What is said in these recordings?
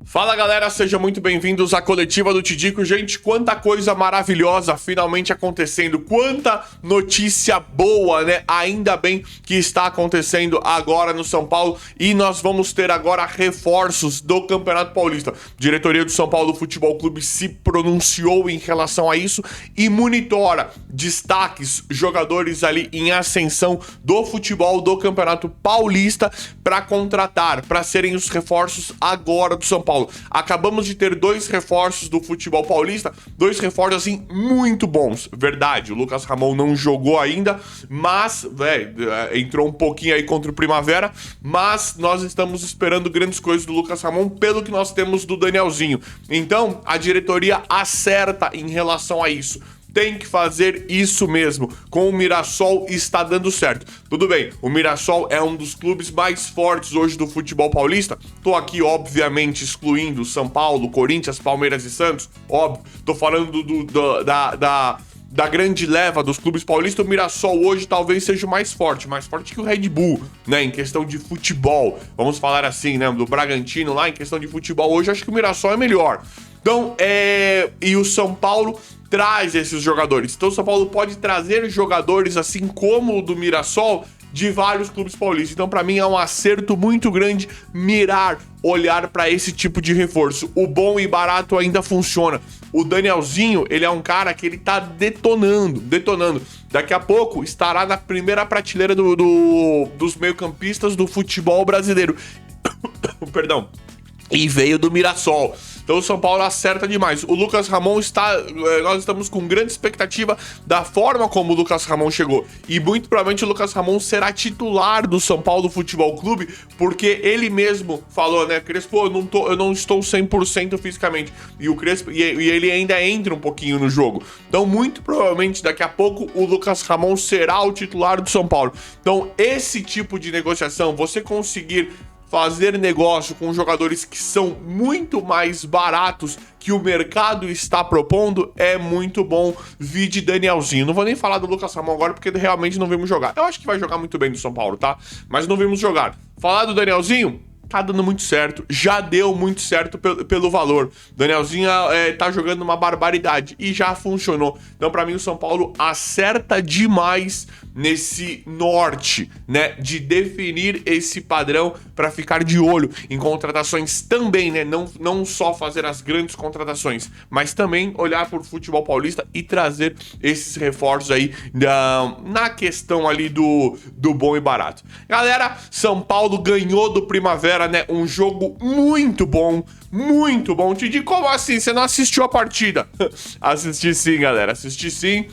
Fala galera, sejam muito bem-vindos à coletiva do Tidico. Gente, quanta coisa maravilhosa finalmente acontecendo, quanta notícia boa, né? Ainda bem que está acontecendo agora no São Paulo e nós vamos ter agora reforços do Campeonato Paulista. Diretoria do São Paulo Futebol Clube se pronunciou em relação a isso e monitora destaques, jogadores ali em ascensão do futebol do Campeonato Paulista para contratar, para serem os reforços agora do São Paulo. Acabamos de ter dois reforços do futebol paulista, dois reforços assim muito bons, verdade. O Lucas Ramon não jogou ainda, mas entrou um pouquinho aí contra o Primavera, mas nós estamos esperando grandes coisas do Lucas Ramon pelo que nós temos do Danielzinho. Então a diretoria acerta em relação a isso. Tem que fazer isso mesmo. Com o Mirassol está dando certo. Tudo bem, o Mirassol é um dos clubes mais fortes hoje do futebol paulista. Tô aqui, obviamente, excluindo São Paulo, Corinthians, Palmeiras e Santos. Óbvio, tô falando da grande leva dos clubes paulistas. O Mirassol hoje talvez seja o mais forte que o Red Bull, né, em questão de futebol. Vamos falar assim, né, do Bragantino lá, em questão de futebol. Hoje acho que o Mirassol é melhor. Então, e o São Paulo traz esses jogadores. Então o São Paulo pode trazer jogadores assim como o do Mirassol de vários clubes paulistas. Então para mim é um acerto muito grande olhar para esse tipo de reforço. O bom e barato ainda funciona. O Danielzinho, ele é um cara que ele tá detonando. Daqui a pouco estará na primeira prateleira dos meio-campistas do futebol brasileiro. Perdão. E veio do Mirassol. Então o São Paulo acerta demais. O Lucas Ramon nós estamos com grande expectativa da forma como o Lucas Ramon chegou. E muito provavelmente o Lucas Ramon será titular do São Paulo Futebol Clube, porque ele mesmo falou, né, Crespo, eu não estou 100% fisicamente. E o Crespo, e ele ainda entra um pouquinho no jogo. Então muito provavelmente daqui a pouco o Lucas Ramon será o titular do São Paulo. Então esse tipo de negociação, você conseguir fazer negócio com jogadores que são muito mais baratos que o mercado está propondo é muito bom. Vide Danielzinho. Não vou nem falar do Lucas Ramon agora porque realmente não vimos jogar. Eu acho que vai jogar muito bem no São Paulo, tá? Mas não vimos jogar. Falar do Danielzinho, tá dando muito certo, já deu muito certo pelo valor. Danielzinho tá jogando uma barbaridade e já funcionou. Então pra mim o São Paulo acerta demais nesse norte, né, de definir esse padrão para ficar de olho em contratações também, né, não só fazer as grandes contratações, mas também olhar por futebol paulista e trazer esses reforços aí na questão ali do bom e barato. Galera, São Paulo ganhou do Primavera, né, um jogo muito bom. Tidi, como assim? Você não assistiu a partida? Assisti sim, galera, assisti sim.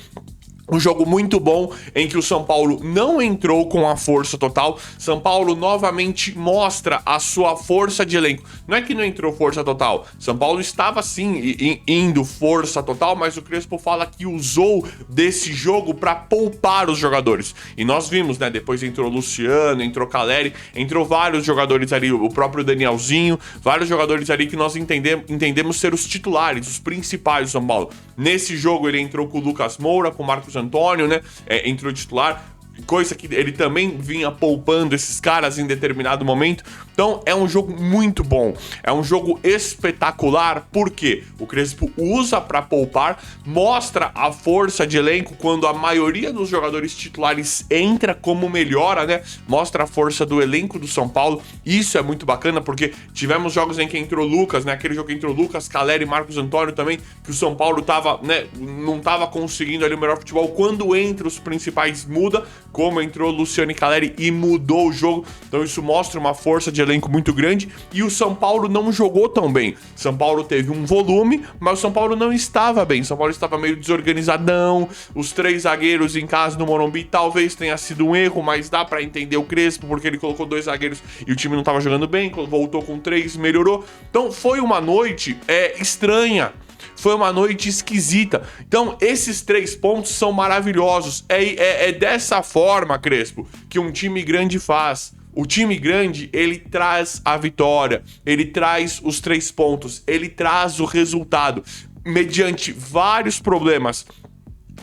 Um jogo muito bom em que o São Paulo não entrou com a força total. São Paulo novamente mostra a sua força de elenco. Não é que não entrou força total. São Paulo estava sim indo força total, mas o Crespo fala que usou desse jogo para poupar os jogadores. E nós vimos, né? Depois entrou Luciano, entrou Caleri, entrou vários jogadores ali, o próprio Danielzinho, vários jogadores ali que nós entendemos ser os titulares, os principais do São Paulo. Nesse jogo ele entrou com o Lucas Moura, com o Marcos Antônio, né? Entrou titular. Coisa que ele também vinha poupando esses caras em determinado momento. Então é um jogo muito bom, é um jogo espetacular, porque o Crespo usa para poupar, mostra a força de elenco quando a maioria dos jogadores titulares entra, como melhora, né? Mostra a força do elenco do São Paulo. Isso é muito bacana, porque tivemos jogos em que entrou Lucas, né? Aquele jogo que entrou Lucas, Caleri e Marcos Antônio também, que o São Paulo tava, né, não tava conseguindo ali o melhor futebol. Quando entra os principais muda, como entrou Luciano e Caleri e mudou o jogo. Então isso mostra uma força de elenco muito grande. E o São Paulo não jogou tão bem. São Paulo teve um volume, mas o São Paulo não estava bem. São Paulo estava meio desorganizadão. Os 3 zagueiros em casa no Morumbi talvez tenha sido um erro, mas dá pra entender o Crespo, porque ele colocou 2 zagueiros e o time não estava jogando bem. Voltou com 3, melhorou. Então foi uma noite estranha. Foi uma noite esquisita. Então, esses 3 pontos são maravilhosos. É dessa forma, Crespo, que um time grande faz. O time grande, ele traz a vitória, ele traz os 3 pontos, ele traz o resultado, mediante vários problemas.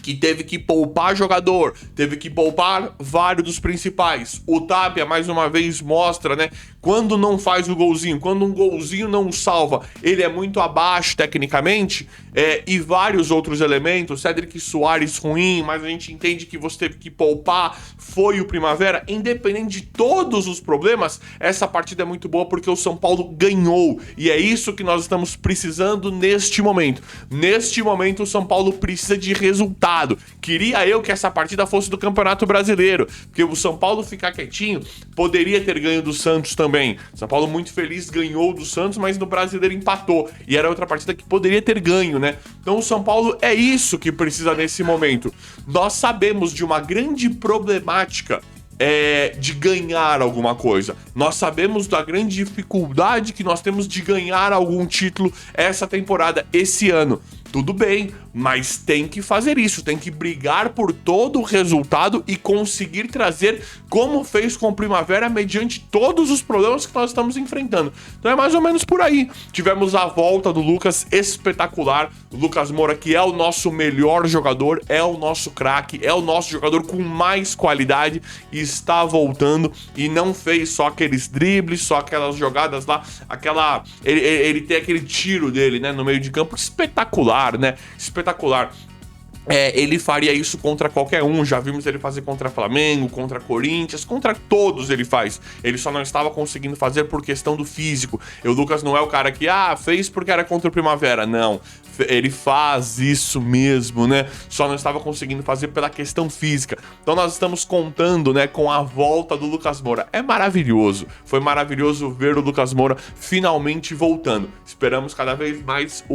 Que teve que poupar jogador, teve que poupar vários dos principais. O Tapia, mais uma vez, mostra, né, Quando não faz o golzinho, quando um golzinho não salva, ele é muito abaixo tecnicamente, e vários outros elementos. Cédric Soares ruim, mas a gente entende que você teve que poupar, foi o Primavera. Independente de todos os problemas, essa partida é muito boa porque o São Paulo ganhou, e é isso que nós estamos precisando neste momento. Neste momento o São Paulo precisa de resultado. Queria eu que essa partida fosse do Campeonato Brasileiro, porque o São Paulo ficar quietinho poderia ter ganho do Santos também. São Paulo muito feliz ganhou do Santos, mas no Brasileiro empatou, e era outra partida que poderia ter ganho, né? Então o São Paulo é isso que precisa nesse momento. Nós sabemos de uma grande problemática de ganhar alguma coisa. Nós sabemos da grande dificuldade que nós temos de ganhar algum título essa temporada, esse ano. Tudo bem, mas tem que fazer isso, tem que brigar por todo o resultado e conseguir trazer como fez com o Primavera mediante todos os problemas que nós estamos enfrentando. Então é mais ou menos por aí. Tivemos a volta do Lucas espetacular, o Lucas Moura, que é o nosso melhor jogador, é o nosso craque, é o nosso jogador com mais qualidade, e está voltando, e não fez só aqueles dribles, só aquelas jogadas lá, ele tem aquele tiro dele, né, no meio de campo espetacular, né? Espetacular. Ele faria isso contra qualquer um, já vimos ele fazer contra Flamengo, contra Corinthians, contra todos ele faz. Ele só não estava conseguindo fazer por questão do físico. E o Lucas não é o cara que, fez porque era contra o Primavera. Não, ele faz isso mesmo, né? Só não estava conseguindo fazer pela questão física. Então nós estamos contando, né, com a volta do Lucas Moura. É maravilhoso, foi maravilhoso ver o Lucas Moura finalmente voltando. Esperamos cada vez mais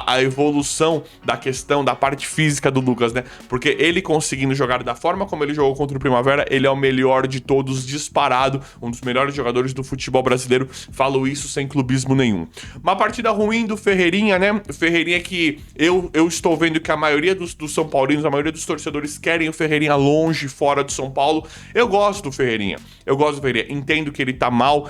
a evolução da questão da parte física do Lucas, né? Porque ele conseguindo jogar da forma como ele jogou contra o Primavera, ele é o melhor de todos, disparado, um dos melhores jogadores do futebol brasileiro. Falo isso sem clubismo nenhum. Uma partida ruim do Ferreirinha, né? O Ferreirinha que eu estou vendo que a maioria dos São Paulinos, a maioria dos torcedores querem o Ferreirinha longe, fora de São Paulo. Eu gosto do Ferreirinha. Entendo que ele tá mal.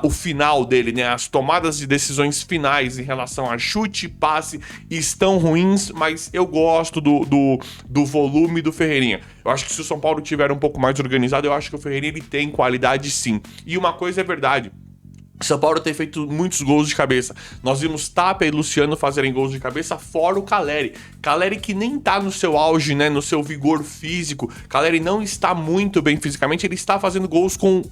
O final dele, né? As tomadas de decisões finais em relação a chute e passe estão ruins, mas eu gosto do volume do Ferreirinha. Eu acho que se o São Paulo tiver um pouco mais organizado, eu acho que o Ferreirinha ele tem qualidade sim. E uma coisa é verdade, São Paulo tem feito muitos gols de cabeça. Nós vimos Tapia e Luciano fazerem gols de cabeça, fora o Caleri. Caleri que nem tá no seu auge, né, no seu vigor físico. Caleri não está muito bem fisicamente, ele está fazendo gols com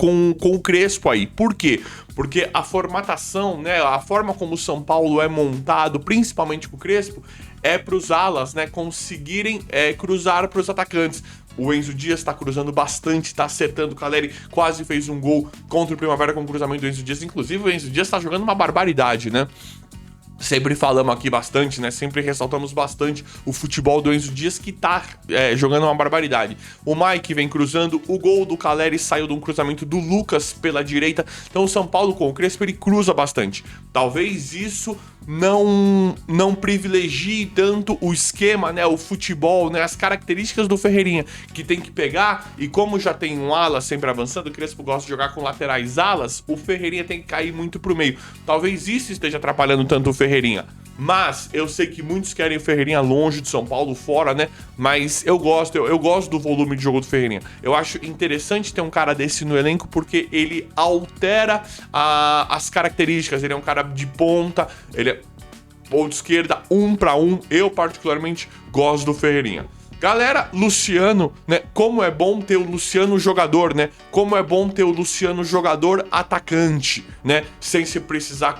o Crespo aí. Por quê? Porque a formatação, né, a forma como o São Paulo é montado, principalmente com o Crespo, é para os alas, né, conseguirem cruzar para os atacantes. O Enzo Dias está cruzando bastante, está acertando. O Caleri quase fez um gol contra o Primavera com o cruzamento do Enzo Dias. Inclusive, o Enzo Dias está jogando uma barbaridade, né? Sempre falamos aqui bastante, né? Sempre ressaltamos bastante o futebol do Enzo Dias, que tá jogando uma barbaridade. O Mike vem cruzando, o gol do Caleri saiu de um cruzamento do Lucas pela direita. Então o São Paulo com o Crespo, ele cruza bastante. Talvez isso não privilegie tanto o esquema, né? O futebol, né? As características do Ferreirinha, que tem que pegar, e como já tem um ala sempre avançando, o Crespo gosta de jogar com laterais alas, o Ferreirinha tem que cair muito pro meio. Talvez isso esteja atrapalhando tanto o Ferreirinha. Mas eu sei que muitos querem o Ferreirinha longe de São Paulo, fora, né? Mas eu gosto do volume de jogo do Ferreirinha. Eu acho interessante ter um cara desse no elenco, porque ele altera as características. Ele é um cara de ponta, ele é ponta esquerda, 1 para 1. Eu particularmente gosto do Ferreirinha. Galera, Luciano, né? Como é bom ter o Luciano jogador, né? Como é bom ter o Luciano jogador atacante, né? Sem precisar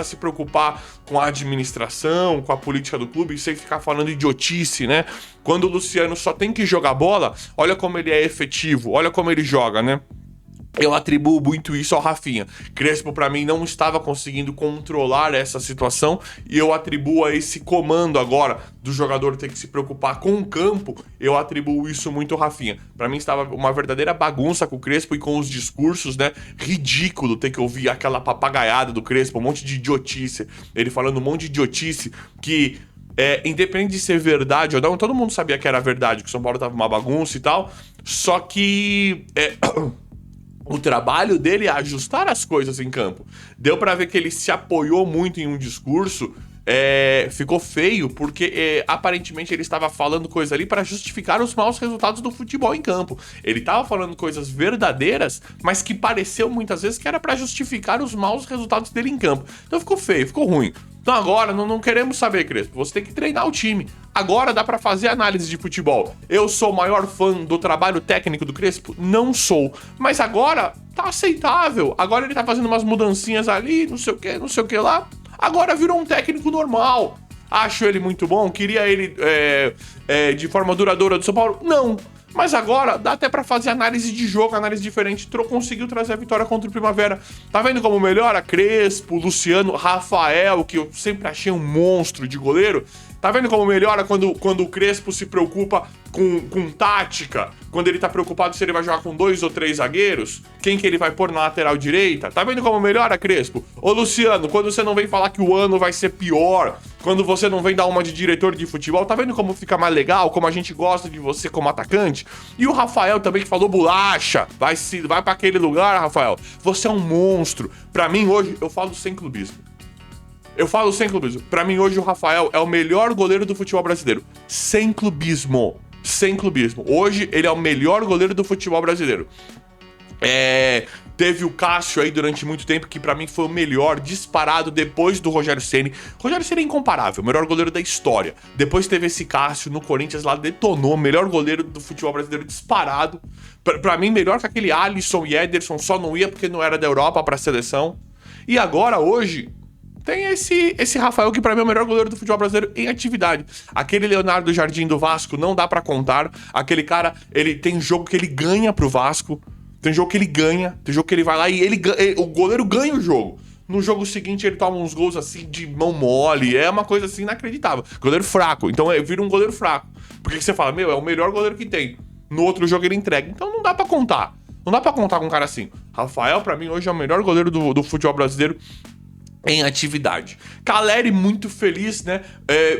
se preocupar com a administração, com a política do clube, sem ficar falando idiotice, né? Quando o Luciano só tem que jogar bola, olha como ele é efetivo, olha como ele joga, né? Eu atribuo muito isso ao Rafinha. Crespo, pra mim, não estava conseguindo controlar essa situação, e eu atribuo a esse comando agora do jogador ter que se preocupar com o campo, eu atribuo isso muito ao Rafinha. Pra mim estava uma verdadeira bagunça com o Crespo e com os discursos, né? Ridículo ter que ouvir aquela papagaiada do Crespo, um monte de idiotice. Ele falando um monte de idiotice que... independente de ser verdade ou não, todo mundo sabia que era verdade, que o São Paulo tava uma bagunça e tal, só que... o trabalho dele é ajustar as coisas em campo. Deu pra ver que ele se apoiou muito em um discurso ficou feio porque aparentemente ele estava falando coisa ali para justificar os maus resultados do futebol em campo. Ele estava falando coisas verdadeiras, mas que pareceu muitas vezes que era para justificar os maus resultados dele em campo. Então ficou feio, ficou ruim. Então agora não queremos saber, Crespo. Você tem que treinar o time. Agora dá pra fazer análise de futebol. Eu sou o maior fã do trabalho técnico do Crespo? Não sou. Mas agora tá aceitável. Agora ele tá fazendo umas mudancinhas ali, não sei o que lá. Agora virou um técnico normal. Acho ele muito bom. Queria ele de forma duradoura do São Paulo? Não. Mas agora dá até pra fazer análise de jogo, análise diferente. Conseguiu trazer a vitória contra o Primavera. Tá vendo como melhora? Crespo, Luciano, Rafael, que eu sempre achei um monstro de goleiro. Tá vendo como melhora quando o Crespo se preocupa com tática? Quando ele tá preocupado se ele vai jogar com 2 ou 3 zagueiros? Quem que ele vai pôr na lateral direita? Tá vendo como melhora, Crespo? Ô, Luciano, quando você não vem falar que o ano vai ser pior, quando você não vem dar uma de diretor de futebol, tá vendo como fica mais legal? Como a gente gosta de você como atacante? E o Rafael também, que falou bolacha. Vai pra aquele lugar, Rafael. Você é um monstro. Pra mim, hoje, eu falo sem clubismo. Pra mim, hoje, o Rafael é o melhor goleiro do futebol brasileiro. Sem clubismo. Hoje, ele é o melhor goleiro do futebol brasileiro. Teve o Cássio aí durante muito tempo, que pra mim foi o melhor, disparado depois do Rogério Ceni. Rogério Ceni é incomparável, o melhor goleiro da história. Depois teve esse Cássio no Corinthians lá, detonou, melhor goleiro do futebol brasileiro disparado. Pra mim, melhor que aquele Alisson e Ederson, só não ia porque não era da Europa pra seleção. E agora, hoje, tem esse Rafael, que pra mim é o melhor goleiro do futebol brasileiro em atividade. Aquele Leonardo Jardim do Vasco não dá pra contar. Aquele cara, ele tem jogo que ele ganha pro Vasco. Tem jogo que ele ganha, tem jogo que ele vai lá e o goleiro ganha o jogo. No jogo seguinte ele toma uns gols assim de mão mole, é uma coisa assim inacreditável. Goleiro fraco, então vira um goleiro fraco. Porque você fala, é o melhor goleiro que tem. No outro jogo ele entrega, então não dá pra contar. Não dá pra contar com um cara assim. Rafael, pra mim, hoje é o melhor goleiro do futebol brasileiro em atividade. Caleri muito feliz, né?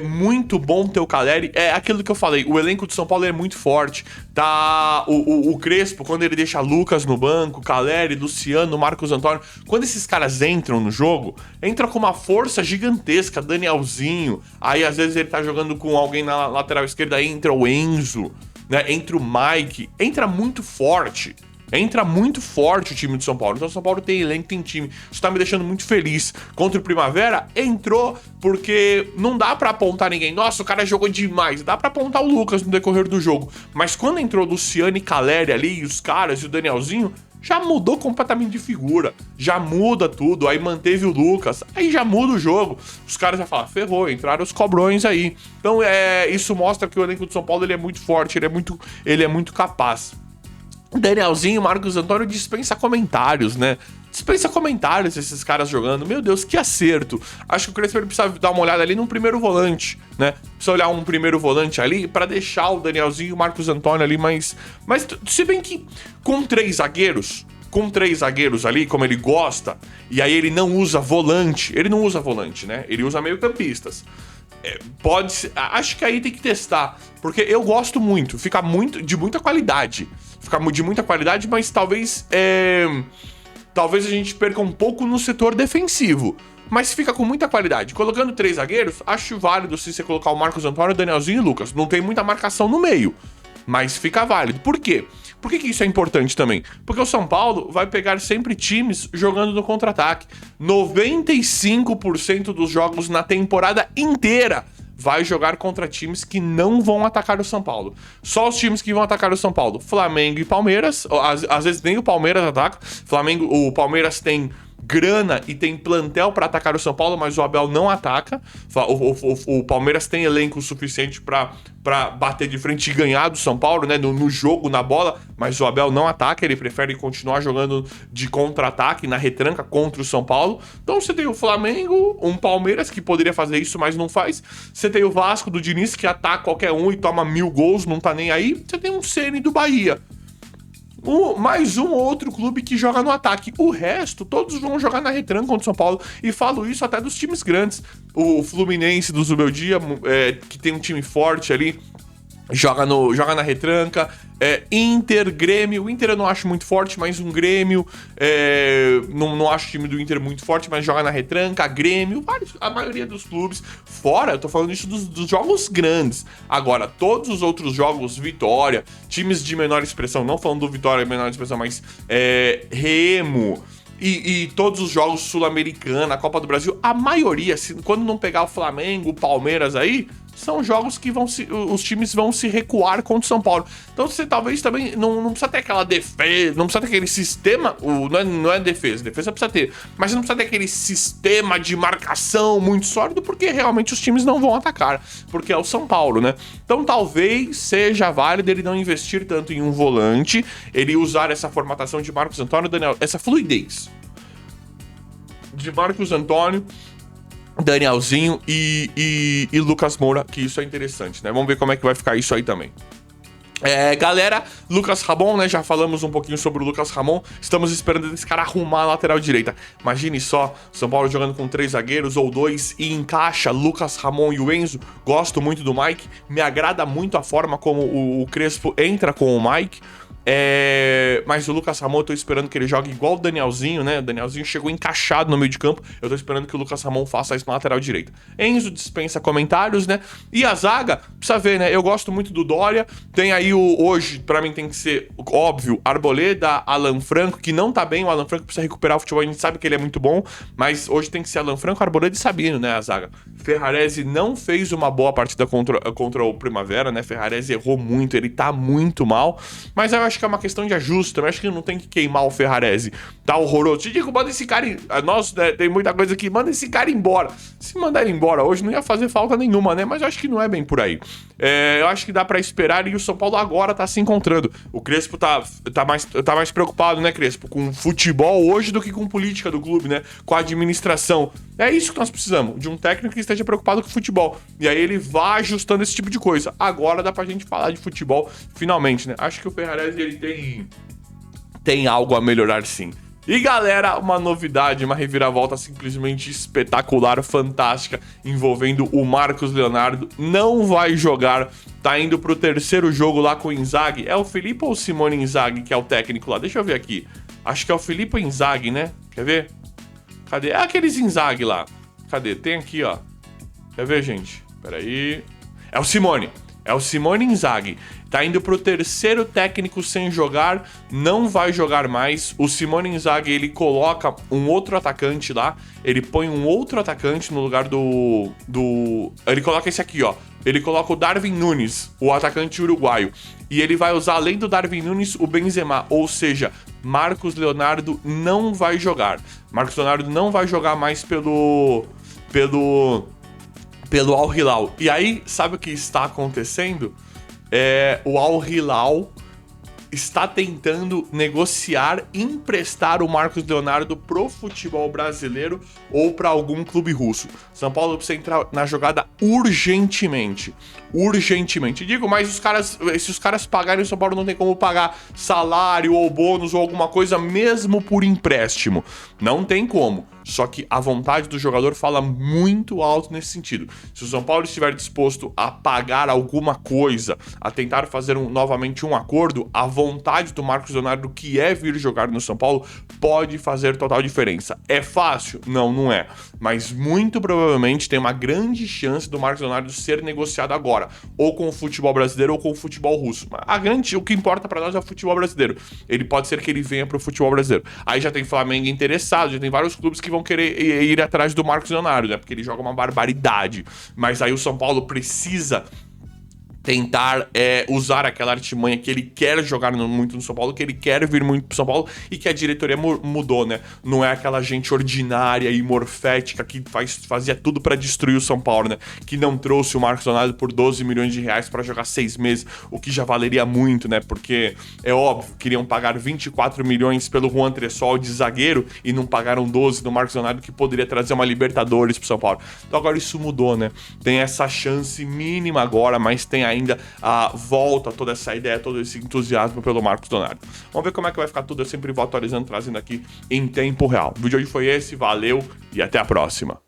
Muito bom ter o Caleri. É aquilo que eu falei, o elenco de São Paulo é muito forte. Tá o Crespo, quando ele deixa Lucas no banco, Caleri, Luciano, Marcos Antônio, quando esses caras entram no jogo, entra com uma força gigantesca, Danielzinho. Aí às vezes ele tá jogando com alguém na lateral esquerda, aí entra o Enzo, né? Entra o Mike, entra muito forte. Entra muito forte o time do São Paulo. Então o São Paulo tem elenco, tem time. Isso tá me deixando muito feliz. Contra o Primavera, entrou porque não dá pra apontar ninguém. Nossa, o cara jogou demais. Dá pra apontar o Lucas no decorrer do jogo. Mas quando entrou Luciano e Caleri ali, e os caras, e o Danielzinho, já mudou completamente de figura. Já muda tudo. Aí manteve o Lucas. Aí já muda o jogo. Os caras já falam, ferrou, entraram os cobrões aí. Então isso mostra que o elenco do São Paulo ele é muito forte, ele é muito capaz. Danielzinho, Marcos Antônio dispensa comentários, né? Dispensa comentários esses caras jogando. Meu Deus, que acerto. Acho que o Crespo precisa dar uma olhada ali num primeiro volante, né? Precisa olhar um primeiro volante ali pra deixar o Danielzinho e o Marcos Antônio ali, mas se bem que com três zagueiros ali, como ele gosta, e aí ele não usa volante, né? Ele usa meio-campistas. Pode ser, acho que aí tem que testar, porque eu gosto muito, fica de muita qualidade, mas talvez a gente perca um pouco no setor defensivo, mas fica com muita qualidade. Colocando três zagueiros, acho válido se você colocar o Marcos Antônio, Danielzinho e Lucas. Não tem muita marcação no meio, mas fica válido. Por quê? Por que isso é importante também? Porque o São Paulo vai pegar sempre times jogando no contra-ataque. 95% dos jogos na temporada inteira vai jogar contra times que não vão atacar o São Paulo. Só os times que vão atacar o São Paulo, Flamengo e Palmeiras, às vezes nem o Palmeiras ataca. O Palmeiras tem grana e tem plantel pra atacar o São Paulo, mas o Abel não ataca. O Palmeiras tem elenco suficiente pra bater de frente e ganhar do São Paulo, né? No jogo, na bola, mas o Abel não ataca, ele prefere continuar jogando de contra-ataque, na retranca contra o São Paulo. Então você tem o Flamengo, um Palmeiras que poderia fazer isso, mas não faz. Você tem o Vasco do Diniz, que ataca qualquer um e toma 1000 gols, não tá nem aí. Você tem um Ceni do Bahia. Mais um outro clube que joga no ataque. O resto, todos vão jogar na retranca contra o São Paulo. E falo isso até dos times grandes. O Fluminense do Zubeldia, que tem um time forte ali. Joga na retranca. Inter, Grêmio. O Inter eu não acho muito forte, mas um Grêmio. Não acho o time do Inter muito forte, mas joga na retranca. Grêmio, a maioria dos clubes. Fora, eu tô falando isso dos jogos grandes. Agora, todos os outros jogos, Vitória, times de menor expressão, não falando do Vitória menor expressão, mas Remo. E todos os jogos Sul-Americana, Copa do Brasil, a maioria, quando não pegar o Flamengo, o Palmeiras aí, são jogos que os times vão se recuar contra o São Paulo. Então você talvez também não precisa ter aquela defesa, não precisa ter aquele sistema, não é defesa precisa ter, mas não precisa ter aquele sistema de marcação muito sólido, porque realmente os times não vão atacar, porque é o São Paulo, né? Então talvez seja válido ele não investir tanto em um volante, ele usar essa formatação de Marcos Antônio, Daniel, essa fluidez de Marcos Antônio, Danielzinho e Lucas Moura, que isso é interessante, né? Vamos ver como é que vai ficar isso aí também. Galera, Lucas Ramon, né? Já falamos um pouquinho sobre o Lucas Ramon. Estamos esperando esse cara arrumar a lateral direita. Imagine só, São Paulo jogando com 3 zagueiros ou 2 e encaixa Lucas Ramon e o Enzo. Gosto muito do Mike. Me agrada muito a forma como o Crespo entra com o Mike. Mas o Lucas Ramon, eu tô esperando que ele jogue igual o Danielzinho, né? O Danielzinho chegou encaixado no meio de campo. Eu tô esperando que o Lucas Ramon faça isso na lateral direita. Enzo dispensa comentários, né? E a zaga, precisa ver, né? Eu gosto muito do Dória. Tem aí hoje, pra mim tem que ser óbvio, Arboleda, Alan Franco, que não tá bem. O Alan Franco precisa recuperar o futebol, a gente sabe que ele é muito bom, mas hoje tem que ser Alan Franco, Arboleda e Sabino, né? A zaga. Ferrarese não fez uma boa partida contra o Primavera, né? Ferrarese errou muito, ele tá muito mal, mas eu acho que é uma questão de ajuste. Eu acho que não tem que queimar o Ferrarese. Tá horroroso. Te digo, manda esse cara. Nossa, né, tem muita coisa aqui. Manda esse cara embora. Se mandar ele embora hoje, não ia fazer falta nenhuma, né? Mas eu acho que não é bem por aí. Eu acho que dá pra esperar e o São Paulo agora tá se encontrando. O Crespo tá mais preocupado, né, Crespo? Com futebol hoje do que com política do clube, né? Com a administração. É isso que nós precisamos. De um técnico que esteja preocupado com o futebol. E aí ele vai ajustando esse tipo de coisa. Agora dá pra gente falar de futebol finalmente, né? Acho que o Ferrarese ele tem algo a melhorar, sim. E galera, uma novidade, uma reviravolta simplesmente espetacular, fantástica, envolvendo o Marcos Leonardo. Não vai jogar, tá indo pro terceiro jogo lá com o Inzaghi. É o Filippo ou o Simone Inzaghi que é o técnico lá? Deixa eu ver aqui. Acho que é o Filippo Inzaghi, né? Quer ver? Cadê? É aqueles Inzaghi lá. Cadê? Tem aqui, ó. Quer ver, gente? Peraí. É o Simone. É o Simone Inzaghi. Tá indo pro terceiro técnico sem jogar, não vai jogar mais. O Simone Inzaghi, ele coloca um outro atacante lá, ele põe um outro atacante no lugar do... Ele coloca esse aqui, ó. Ele coloca o Darwin Nunes, o atacante uruguaio. E ele vai usar, além do Darwin Nunes, o Benzema. Ou seja, Marcos Leonardo não vai jogar. Marcos Leonardo não vai jogar mais pelo Al Hilal. E aí, sabe o que está acontecendo? O Al Hilal está tentando negociar, emprestar o Marcos Leonardo pro futebol brasileiro ou para algum clube russo. São Paulo precisa entrar na jogada urgentemente. Urgentemente. Digo, mas se os caras pagarem, o São Paulo não tem como pagar salário ou bônus ou alguma coisa, mesmo por empréstimo. Não tem como. Só que a vontade do jogador fala muito alto nesse sentido. Se o São Paulo estiver disposto a pagar alguma coisa, a tentar fazer novamente um acordo, a vontade do Marcos Leonardo, que é vir jogar no São Paulo, pode fazer total diferença. É fácil? Não, não é. Mas muito provavelmente tem uma grande chance do Marcos Leonardo ser negociado agora, ou com o futebol brasileiro ou com o futebol russo. O que importa pra nós é o futebol brasileiro. Ele pode ser que ele venha pro futebol brasileiro. Aí já tem Flamengo interessado, já tem vários clubes que vão querer ir atrás do Marcos Leonardo, né? Porque ele joga uma barbaridade. Mas aí o São Paulo precisa tentar usar aquela artimanha que ele quer jogar muito no São Paulo, que ele quer vir muito pro São Paulo e que a diretoria mudou, né? Não é aquela gente ordinária e morfética que fazia tudo pra destruir o São Paulo, né? Que não trouxe o Marcos Leonardo por 12 milhões de reais pra jogar 6 meses, o que já valeria muito, né? Porque é óbvio, queriam pagar 24 milhões pelo Juan Tressol de zagueiro e não pagaram 12 do Marcos Leonardo, que poderia trazer uma Libertadores pro São Paulo. Então agora isso mudou, né? Tem essa chance mínima agora, mas tem ainda a volta, toda essa ideia, todo esse entusiasmo pelo Marcos Leonardo. Vamos ver como é que vai ficar tudo, eu sempre vou atualizando, trazendo aqui em tempo real. O vídeo de hoje foi esse, valeu e até a próxima.